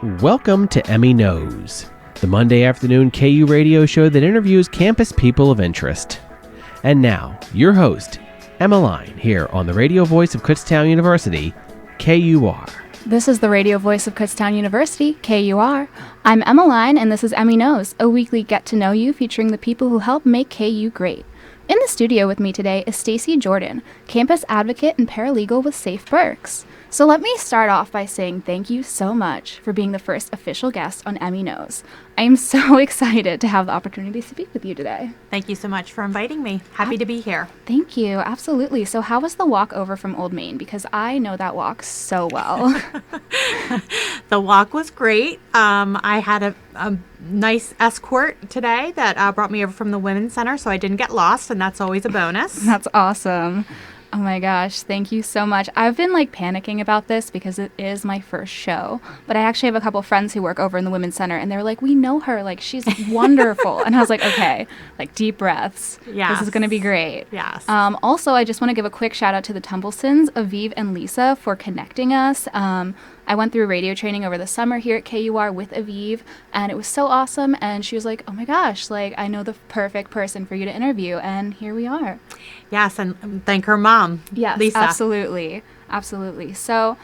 Welcome to Emmy Knows, the Monday afternoon KU radio show that interviews campus people of interest. And now, your host, Emmeline, here on the radio voice of Kutztown University, KUR. This is the radio voice of Kutztown University, KUR. I'm Emmeline, and this is Emmy Knows, a weekly get-to-know you featuring the people who help make KU great. In the studio with me today is Stacey Jordan, campus advocate and paralegal with Safe Berks. So let me start off by saying thank you so much for being the first official guest on Emmy Knows. I am so excited to have the opportunity to speak with you today. Thank you so much for inviting me. Happy to be here. Thank you. Absolutely. So how was the walk over from Old Main? Because I know that walk so well. The walk was great. I had a nice escort today that brought me over from the Women's Center, so I didn't get lost, and that's always a bonus. That's awesome. Oh my gosh, thank you so much. I've been panicking about this because it is my first show, but I actually have a couple friends who work over in the Women's Center, and they're like, we know her, she's wonderful. And I was like, okay, deep breaths. Yes. This is going to be great. Yes. Also, I just want to give a quick shout out to the Tumblesons, Aviv and Lisa, for connecting us. I went through radio training over the summer here at KUR with Aviv, and it was so awesome. And she was like, oh my gosh, I know the perfect person for you to interview. And here we are. Yes, and thank her mom, yes, Lisa. Absolutely. Absolutely. So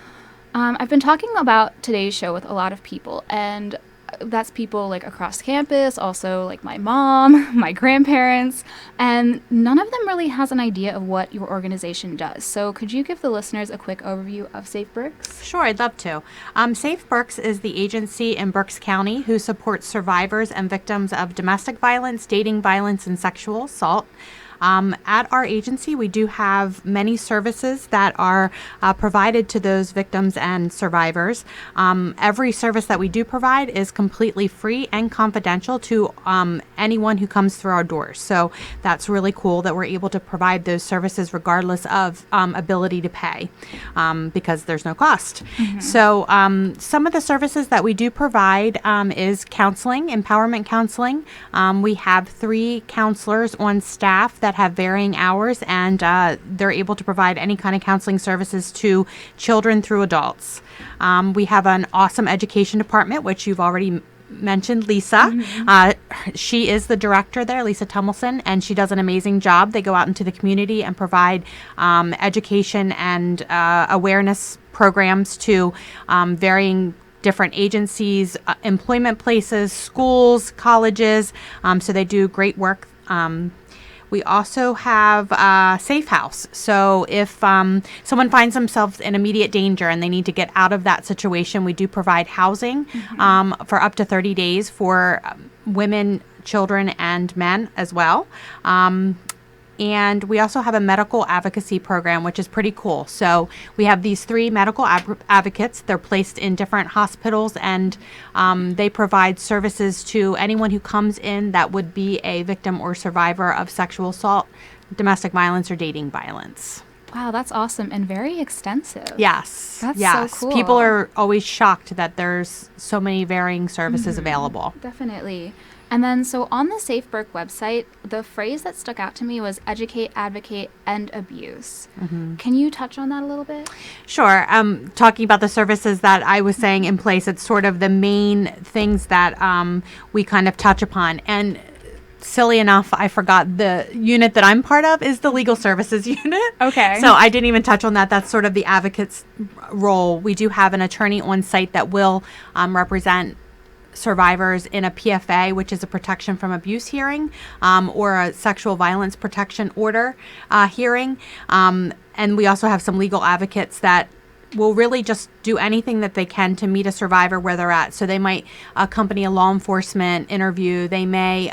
I've been talking about today's show with a lot of people, and that's people across campus, also my mom, my grandparents, and none of them really has an idea of what your organization does. So could you give the listeners a quick overview of Safe Berks? Sure, I'd love to. Safe Berks is the agency in Berks County who supports survivors and victims of domestic violence, dating violence, and sexual assault. At our agency, we do have many services that are provided to those victims and survivors. Every service that we do provide is completely free and confidential to anyone who comes through our doors. So that's really cool that we're able to provide those services regardless of ability to pay because there's no cost. Mm-hmm. So some of the services that we do provide is counseling, empowerment counseling. We have 3 counselors on staff that have varying hours, and they're able to provide any kind of counseling services to children through adults. We have an awesome education department, which you've already mentioned, Lisa. Mm-hmm. She is the director there, Lisa Tummelson, and she does an amazing job. They go out into the community and provide education and awareness programs to varying different agencies, employment places, schools, colleges. So they do great work. We also have a safe house. So if someone finds themselves in immediate danger and they need to get out of that situation, we do provide housing for up to 30 days for women, children, and men as well. And we also have a medical advocacy program, which is pretty cool. So we have these 3 medical advocates. They're placed in different hospitals, and they provide services to anyone who comes in that would be a victim or survivor of sexual assault, domestic violence, or dating violence. Wow, that's awesome and very extensive. Yes. That's so cool. People are always shocked that there's so many varying services available. Definitely. And then, so on the Safe Berk website, the phrase that stuck out to me was educate, advocate, end abuse. Mm-hmm. Can you touch on that a little bit? Sure. Talking about the services that I was saying in place, it's sort of the main things that we kind of touch upon. And silly enough, I forgot the unit that I'm part of is the legal services unit. Okay. So I didn't even touch on that. That's sort of the advocate's role. We do have an attorney on site that will represent survivors in a PFA, which is a protection from abuse hearing, or a sexual violence protection order hearing. And we also have some legal advocates that will really just do anything that they can to meet a survivor where they're at. So they might accompany a law enforcement interview. They may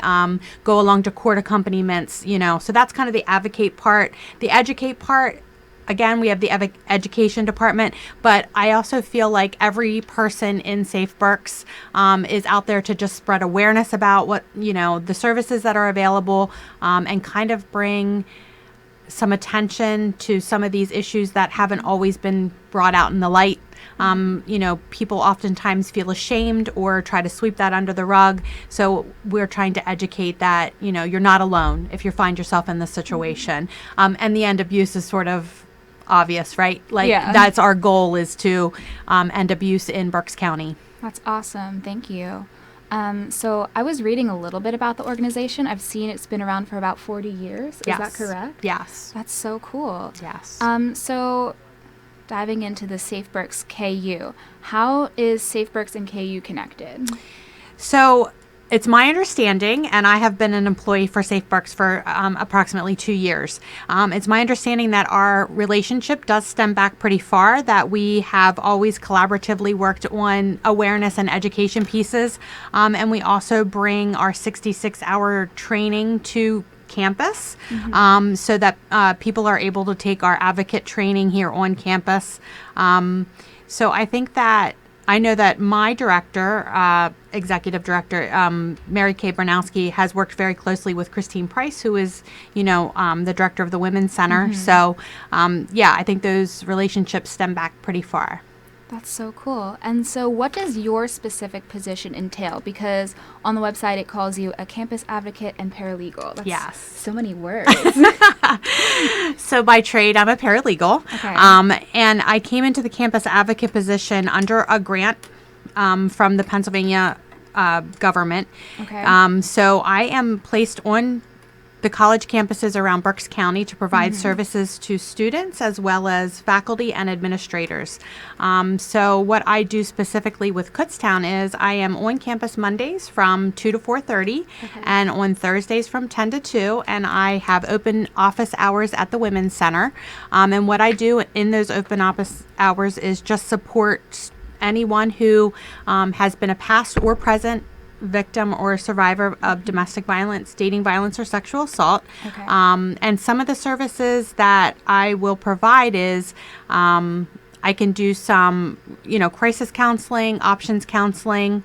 go along to court accompaniments, So that's kind of the advocate part. The educate part, again, we have the education department, but I also feel like every person in Safe Berks is out there to just spread awareness about what, the services that are available, and kind of bring some attention to some of these issues that haven't always been brought out in the light. People oftentimes feel ashamed or try to sweep that under the rug. So we're trying to educate that, you're not alone if you find yourself in this situation. And the end abuse is sort of obvious, right? That's our goal, is to end abuse in Berks County. That's awesome. Thank you. So I was reading a little bit about the organization. I've seen it's been around for about 40 years. Yes. Is that correct? Yes. That's so cool. Yes. So diving into the Safe Berks KU, how is Safe Berks and KU connected? So it's my understanding, and I have been an employee for Safe Berks for approximately 2 years. It's my understanding that our relationship does stem back pretty far, that we have always collaboratively worked on awareness and education pieces. And we also bring our 66-hour training to campus, so that people are able to take our advocate training here on campus. So I know that my director, executive director, Mary Kay Bernowski, has worked very closely with Christine Price, who is, the director of the Women's Center. So, I think those relationships stem back pretty far. That's so cool. And so what does your specific position entail? Because on the website it calls you a campus advocate and paralegal. That's Yes. so many words. So by trade, I'm a paralegal. Okay. And I came into the campus advocate position under a grant from the Pennsylvania government. Okay. So I am placed on the college campuses around Berks County to provide services to students as well as faculty and administrators. So what I do specifically with Kutztown is I am on campus Mondays from 2 to 4:30 and on Thursdays from 10 to 2, and I have open office hours at the Women's Center. And what I do in those open office hours is just support anyone who has been a past or present victim or survivor of domestic violence, dating violence, or sexual assault. Okay. And some of the services that I will provide is I can do some, crisis counseling, options counseling.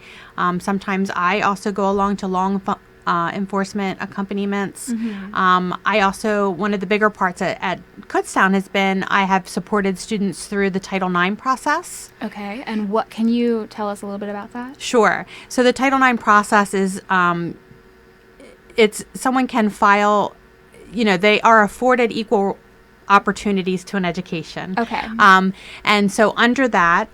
Sometimes I also go along to enforcement accompaniments. I also, one of the bigger parts at Kutztown has been I have supported students through the Title IX process. Okay. And what can you tell us a little bit about that? Sure. So the Title IX process is it's someone can file, they are afforded equal opportunities to an education. Okay. And so under that,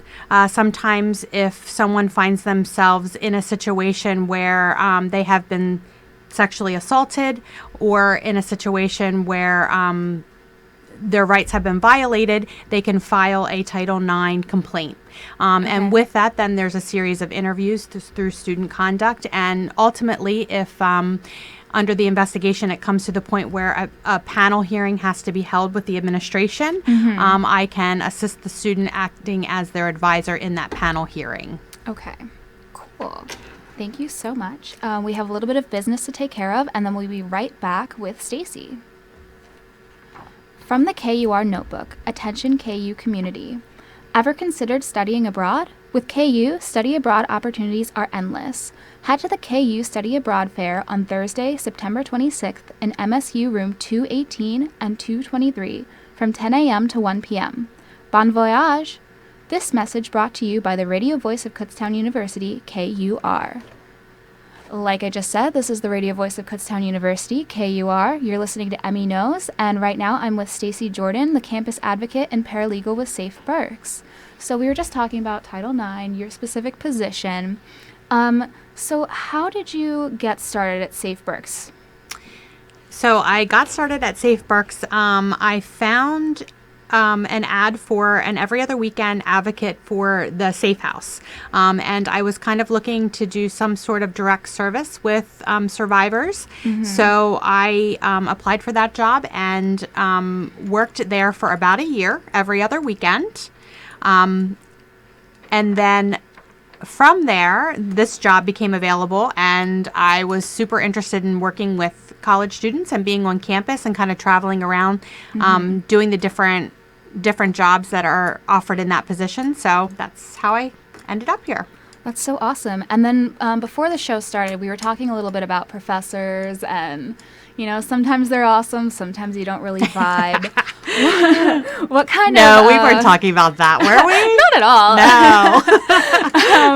sometimes if someone finds themselves in a situation where they have been sexually assaulted or in a situation where their rights have been violated, they can file a Title IX complaint. And with that, then there's a series of interviews through student conduct. And ultimately, if under the investigation, it comes to the point where a panel hearing has to be held with the administration, I can assist the student acting as their advisor in that panel hearing. Okay, cool. Thank you so much. We have a little bit of business to take care of, and then we'll be right back with Stacey. From the KUR Notebook, Attention KU Community. Ever considered studying abroad? With KU, study abroad opportunities are endless. Head to the KU Study Abroad Fair on Thursday, September 26th in MSU Room 218 and 223 from 10 a.m. to 1 p.m. Bon voyage! This message brought to you by the radio voice of Kutztown University, KUR. Like I just said, this is the radio voice of Kutztown University, KUR. You're listening to Emmy Knows, and right now I'm with Stacey Jordan, the campus advocate and paralegal with Safe Berks. So we were just talking about Title IX, your specific position. So how did you get started at Safe Berks? So I got started at Safe Berks. I found an ad for an every other weekend advocate for the Safe House. And I was kind of looking to do some sort of direct service with survivors. So I applied for that job and worked there for about a year, every other weekend. And then from there, this job became available, and I was super interested in working with college students and being on campus and kind of traveling around, doing the different jobs that are offered in that position. So that's how I ended up here. That's so awesome. And then before the show started, we were talking a little bit about professors, and sometimes they're awesome, sometimes you don't really vibe. What kind of... No, we weren't talking about that, were we? Not at all.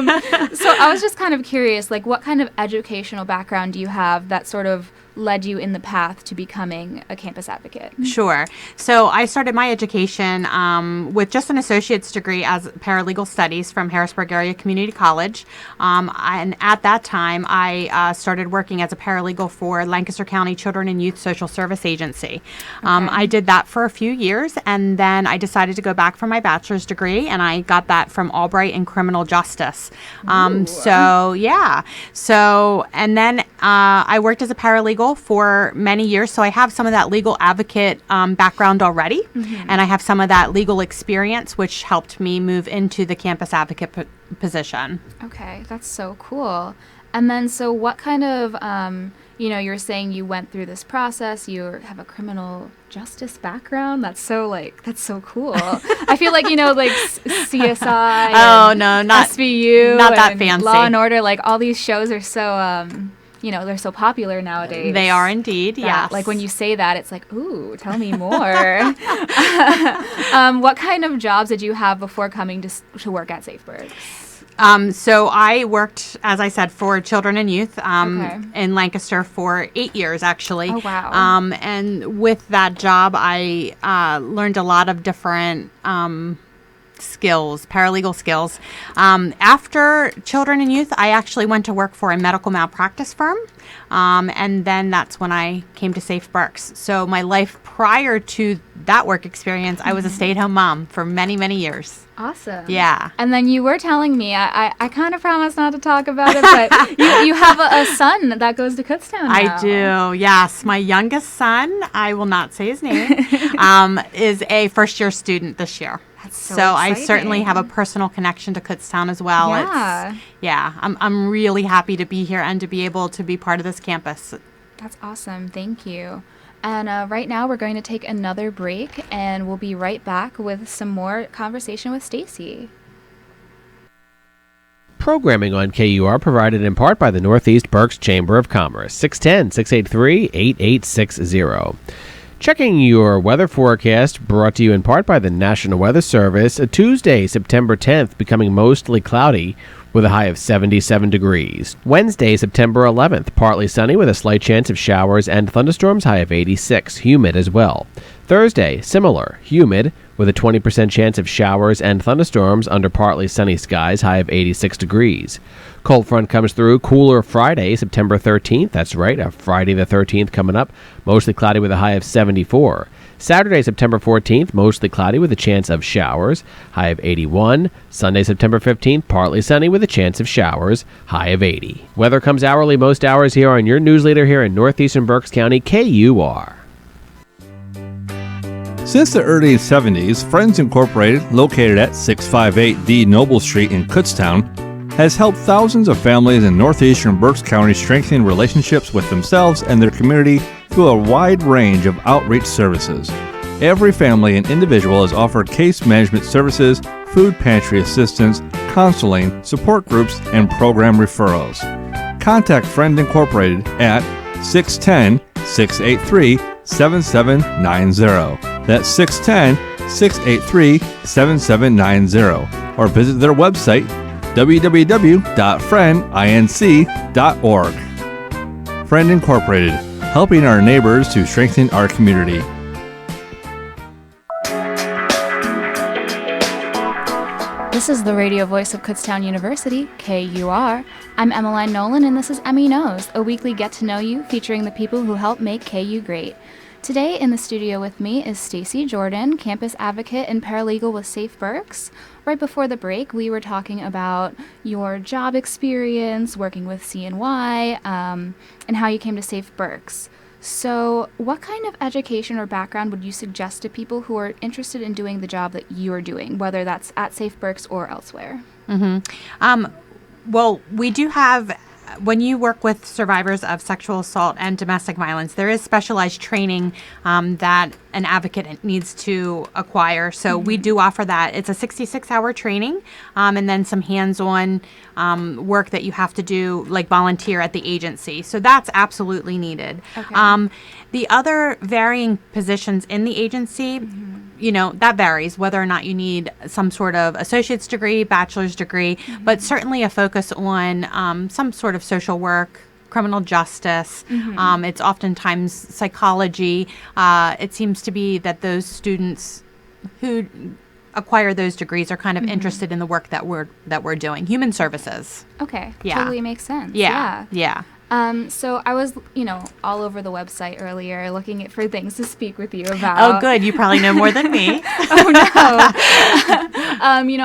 No. So I was just kind of curious, what kind of educational background do you have that sort of led you in the path to becoming a campus advocate? Sure. So I started my education with just an associate's degree as paralegal studies from Harrisburg Area Community College. And at that time, I started working as a paralegal for Lancaster County Children and Youth Social Service Agency. I did that for a few years, and then I decided to go back for my bachelor's degree, and I got that from Albright in criminal justice. And then I worked as a paralegal for many years, so I have some of that legal advocate background already, and I have some of that legal experience, which helped me move into the campus advocate position. Okay, that's so cool. And then, so what kind of, you're saying you went through this process, you have a criminal justice background. That's so cool. I feel like, like CSI. Oh, no, not SVU. Not that fancy. Law and Order, like all these shows are so, they're so popular nowadays. They are indeed, yes. Like when you say that, it's like, ooh, tell me more. What kind of jobs did you have before coming to work at SafeBurks? So I worked, as I said, for children and youth in Lancaster for 8 years, actually. Oh, wow. And with that job, I learned a lot of different skills, paralegal skills. After children and youth, I actually went to work for a medical malpractice firm. And then that's when I came to SafeBurks. So my life prior to that work experience, I was a stay-at-home mom for many, many years. Awesome. Yeah. And then you were telling me, I kind of promised not to talk about it, but you have a son that goes to Kutztown now. I do, yes. My youngest son, I will not say his name, is a first-year student this year. That's so I exciting. certainly have a personal connection to Kutztown as well. Yeah. I'm really happy to be here and to be able to be part of this campus. That's awesome. Thank you. And right now we're going to take another break, and we'll be right back with some more conversation with Stacey. Programming on KUR provided in part by the Northeast Berks Chamber of Commerce, 610-683-8860. Checking your weather forecast, brought to you in part by the National Weather Service. A Tuesday, September 10th, becoming mostly cloudy with a high of 77 degrees. Wednesday, September 11th, partly sunny with a slight chance of showers and thunderstorms, high of 86, humid as well. Thursday, similar, humid with a 20% chance of showers and thunderstorms under partly sunny skies, high of 86 degrees. Cold front comes through. Cooler Friday, September 13th. That's right, a Friday the 13th coming up. Mostly cloudy with a high of 74. Saturday, September 14th, mostly cloudy with a chance of showers, high of 81. Sunday, September 15th, partly sunny with a chance of showers, high of 80. Weather comes hourly most hours here on your news leader here in northeastern Berks County, KUR. Since the early 70s, Friends Incorporated, located at 658 D Noble Street in Kutztown, has helped thousands of families in northeastern Berks County strengthen relationships with themselves and their community through a wide range of outreach services. Every family and individual is offered case management services, food pantry assistance, counseling, support groups, and program referrals. Contact Friend Incorporated at 610-683-7790. That's 610-683-7790. Or visit their website, www.friendinc.org. Friend Incorporated, helping our neighbors to strengthen our community. This is the radio voice of Kutztown University, KUR. I'm Emmeline Nolan, and this is Emmy Knows, a weekly get-to-know-you featuring the people who help make KU great. Today in the studio with me is Stacey Jordan, campus advocate and paralegal with SafeBurks. Right before the break, we were talking about your job experience, working with CNY, and how you came to SafeBurks. So what kind of education or background would you suggest to people who are interested in doing the job that you are doing, whether that's at SafeBurks or elsewhere? Well, we do have, when you work with survivors of sexual assault and domestic violence, there is specialized training that an advocate needs to acquire. So we do offer that. It's a 66-hour training and then some hands-on work that you have to do, like volunteer at the agency. So that's absolutely needed. Okay. The other varying positions in the agency, you know, that varies whether or not you need some sort of associate's degree, bachelor's degree, but certainly a focus on some sort of social work, criminal justice. It's oftentimes psychology. It seems to be that those students who acquire those degrees are kind of interested in the work that we're doing. Human services. Okay. Yeah. Totally makes sense. Yeah. So I was, all over the website earlier looking for things to speak with you about. Oh, good. You probably know more than me. Oh, no.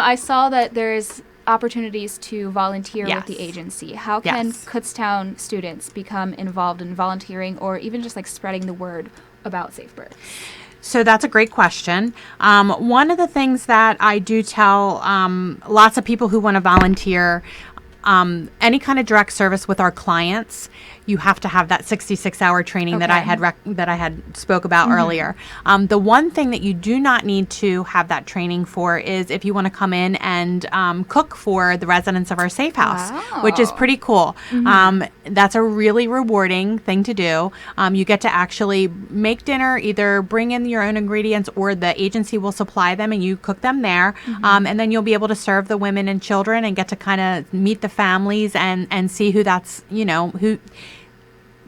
I saw that there's opportunities to volunteer with the agency. How can Kutztown students become involved in volunteering or even just like spreading the word about Safe Birth? So that's a great question. One of the things that I do tell lots of people who want to volunteer, any kind of direct service with our clients, you have to have that 66-hour training that I had spoke about earlier. The one thing that you do not need to have that training for is if you want to come in and cook for the residents of our safe house, which is pretty cool. That's a really rewarding thing to do. You get to actually make dinner, either bring in your own ingredients or the agency will supply them and you cook them there. And then you'll be able to serve the women and children and get to kind of meet the families and see who that's, who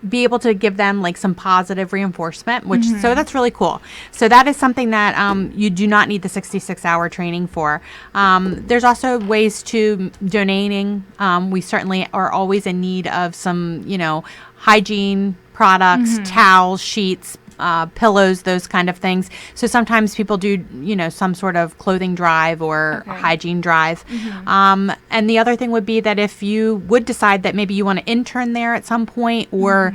be able to give them like some positive reinforcement, which so that's really cool. So that is something that you do not need the 66-hour training for. There's also ways to donating. We certainly are always in need of some, hygiene products, towels, sheets, pillows, those kind of things. So sometimes people do, some sort of clothing drive or hygiene drive. And the other thing would be that if you would decide that maybe you want to intern there at some point or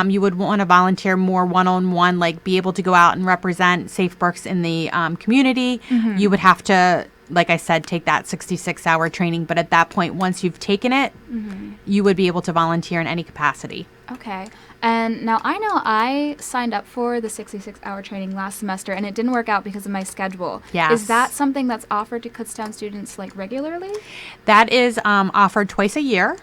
you would want to volunteer more one-on-one, like be able to go out and represent Safe Berks in the community, you would have to, like I said, take that 66-hour training. But at that point, once you've taken it, you would be able to volunteer in any capacity. Okay. And now I know I signed up for the 66-hour training last semester, and it didn't work out because of my schedule. Yes. Is that something that's offered to Kutztown students like regularly? That is offered twice a year,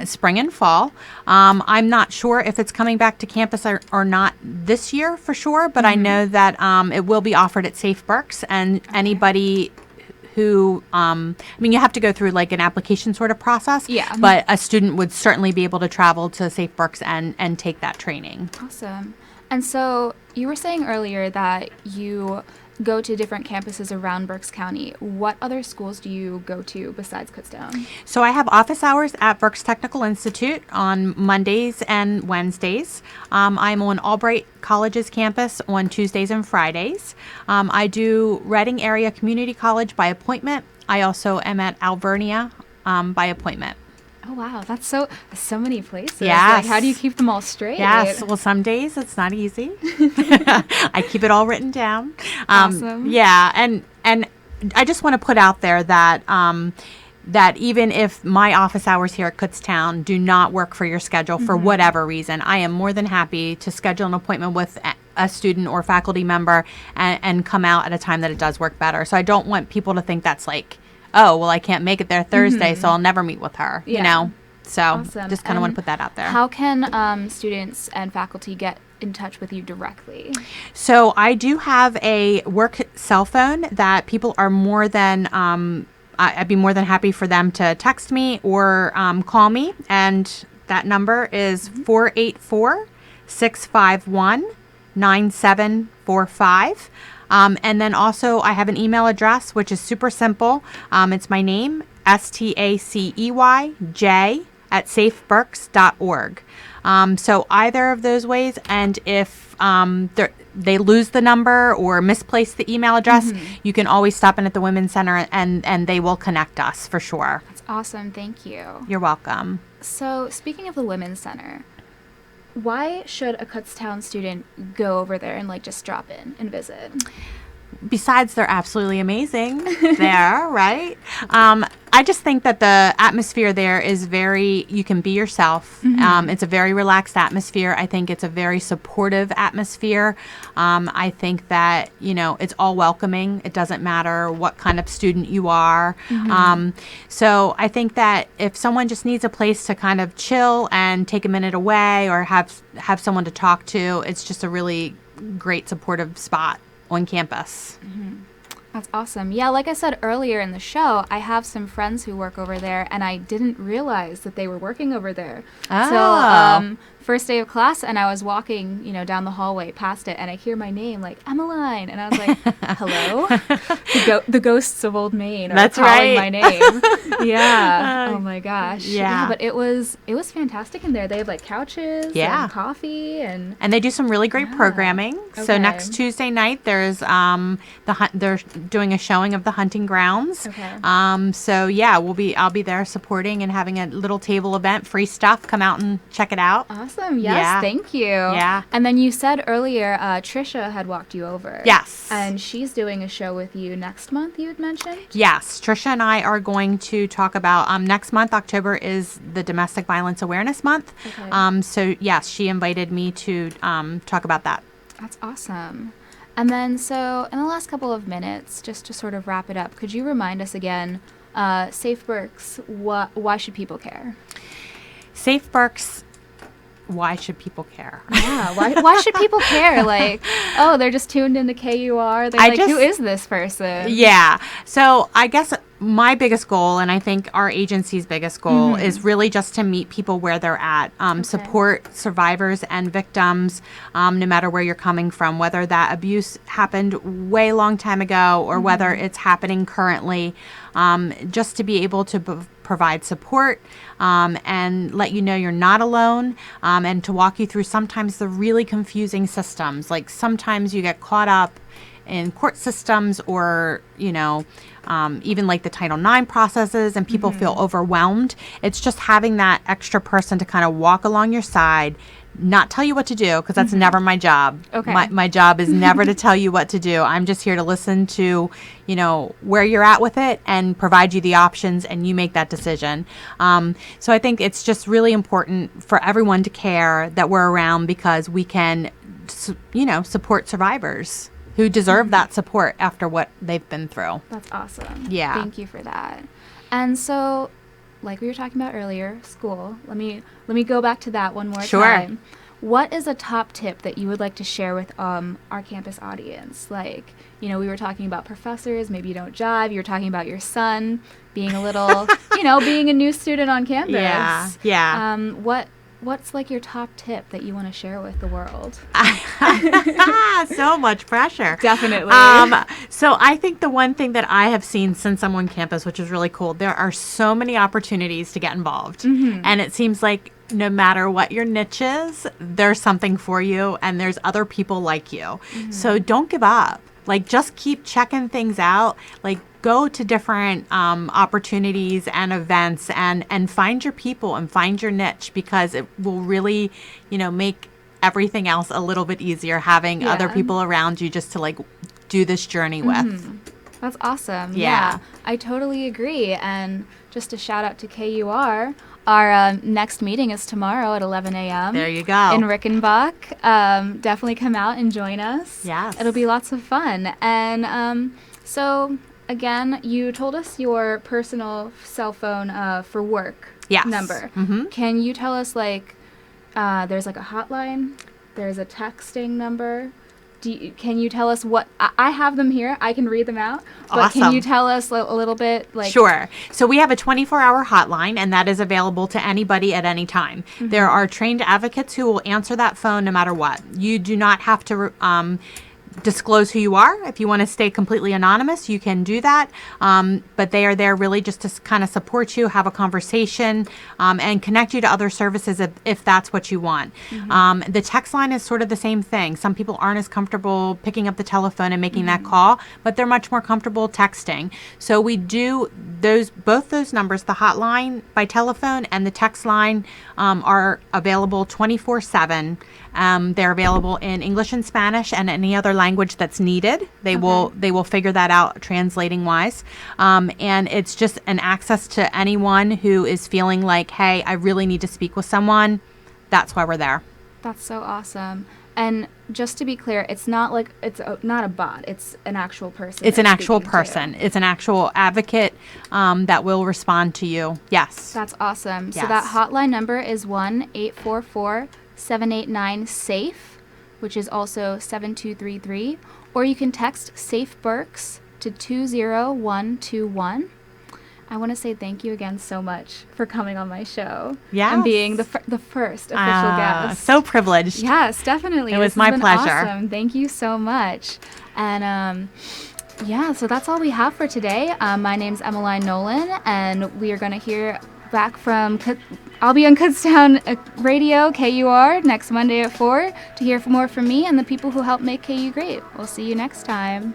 spring and fall. I'm not sure if it's coming back to campus or not this year for sure, but I know that it will be offered at Safe Berks, and anybody who, you have to go through like an application sort of process, but a student would certainly be able to travel to Safe Berks and take that training. Awesome. And so you were saying earlier that you go to different campuses around Berks County. What other schools do you go to besides Kutztown? So I have office hours at Berks Technical Institute on Mondays and Wednesdays. I'm on Albright College's campus on Tuesdays and Fridays. I do Reading Area Community College by appointment. I also am at Alvernia by appointment. Oh, wow. That's so many places. Yes. Like, how do you keep them all straight? Yes. Well, some days it's not easy. I keep it all written down. Awesome. Yeah. And I just want to put out there that that even if my office hours here at Kutztown do not work for your schedule for whatever reason, I am more than happy to schedule an appointment with a student or faculty member and come out at a time that it does work better. So I don't want people to think that's like, oh, well, I can't make it there Thursday, so I'll never meet with her, you know? So Awesome. Just kind of want to put that out there. How can students and faculty get in touch with you directly? So I do have a work cell phone that people are more than, I'd be more than happy for them to text me or call me. And that number is 484-651-9745. And then also I have an email address, which is super simple. It's my name, STACEYJ@safeberks.org. So either of those ways. And if they lose the number or misplace the email address, you can always stop in at the Women's Center and they will connect us for sure. That's awesome. Thank you. You're welcome. So speaking of the Women's Center, why should a Kutztown student go over there and just drop in and visit? Besides, they're absolutely amazing there, right? I just think that the atmosphere there is you can be yourself. It's a very relaxed atmosphere. I think it's a very supportive atmosphere. I think that, it's all welcoming. It doesn't matter what kind of student you are. So I think that if someone just needs a place to kind of chill and take a minute away or have someone to talk to, it's just a really great supportive spot on campus. That's awesome. Yeah, like I said earlier in the show, I have some friends who work over there, and I didn't realize that they were working over there till first day of class, and I was walking, down the hallway past it, and I hear my name, like, Emmeline, and I was like, hello? The ghosts of Old Maine are calling my name. Yeah. Oh, my gosh. Yeah, but it was fantastic in there. They have, like, couches and coffee. And they do some really great programming. Okay. So next Tuesday night, there's they're doing a showing of the hunting grounds. Okay. So, yeah, I'll be there supporting and having a little table event, free stuff. Come out and check it out. Awesome. Yes, thank you. Yeah. And then you said earlier Trisha had walked you over. Yes. And she's doing a show with you next month, you had mentioned? Yes. Trisha and I are going to talk about next month. October is the Domestic Violence Awareness Month. Okay. So, yes, she invited me to talk about that. That's awesome. And then, so in the last couple of minutes, just to sort of wrap it up, could you remind us again, Safe Berks, why should people care? Safe Berks, why should people care? Yeah, why should people care? Like, oh, they're just tuned into KUR. They're who is this person? Yeah. So I guess my biggest goal, and I think our agency's biggest goal, is really just to meet people where they're at, support survivors and victims, no matter where you're coming from, whether that abuse happened way long time ago or whether it's happening currently, just to be able to provide support and let you know you're not alone, and to walk you through sometimes the really confusing systems. Like sometimes you get caught up in court systems or, even like the Title IX processes, and people feel overwhelmed. It's just having that extra person to kind of walk along your side, not tell you what to do, because that's never my job. Okay. My job is never to tell you what to do. I'm just here to listen to, where you're at with it and provide you the options, and you make that decision. So I think it's just really important for everyone to care that we're around, because we can, support survivors who deserve that support after what they've been through. That's awesome. Yeah. Thank you for that. And so, like we were talking about earlier, school. Let me go back to that one more time. What is a top tip that you would like to share with our campus audience? Like, we were talking about professors, maybe you don't jive. You were talking about your son being a little, being a new student on campus. Yeah. What's like your top tip that you want to share with the world? So much pressure. Definitely. So I think the one thing that I have seen since I'm on campus, which is really cool, there are so many opportunities to get involved. And it seems like no matter what your niche is, there's something for you, and there's other people like you. So don't give up. Like, just keep checking things out. Like, go to different opportunities and events, and find your people and find your niche, because it will really, make everything else a little bit easier, having other people around you just to, like, do this journey with. That's awesome. Yeah, I totally agree. And just a shout out to KUR. Our next meeting is tomorrow at 11 a.m. There you go. In Rickenbach. Definitely come out and join us. Yes. It'll be lots of fun. And so, again, you told us your personal cell phone for work number. Can you tell us, like, there's like a hotline, there's a texting number. Can you tell us what, I have them here, I can read them out, but Awesome. Can you tell us a little bit, like... Sure. So we have a 24-hour hotline, and that is available to anybody at any time. There are trained advocates who will answer that phone no matter what. You do not have to disclose who you are. If you want to stay completely anonymous, you can do that. But they are there really just to kind of support you, have a conversation, and connect you to other services if that's what you want. The text line is sort of the same thing. Some people aren't as comfortable picking up the telephone and making that call, but they're much more comfortable texting. So we do both those numbers, the hotline by telephone and the text line, are available 24/7. They're available in English and Spanish and any other language that's needed. They will figure that out translating wise. And it's just an access to anyone who is feeling like, hey, I really need to speak with someone. That's why we're there. That's so awesome. And just to be clear, it's not like not a bot. It's an actual person. It's an actual person. It's an actual advocate that will respond to you. Yes. That's awesome. Yes. So that hotline number is 1-844-789-SAFE, which is also 7233. Or you can text Safe Berks to 20121. I want to say thank you again so much for coming on my show. Yes. And being the first official guest. So privileged. Yes, definitely. It was This has my been pleasure. Awesome. Thank you so much. And so that's all we have for today. My name's Emmeline Nolan, and we are going to hear back from... I'll be on Kutztown Radio, KUR, next Monday at 4 to hear more from me and the people who help make KU great. We'll see you next time.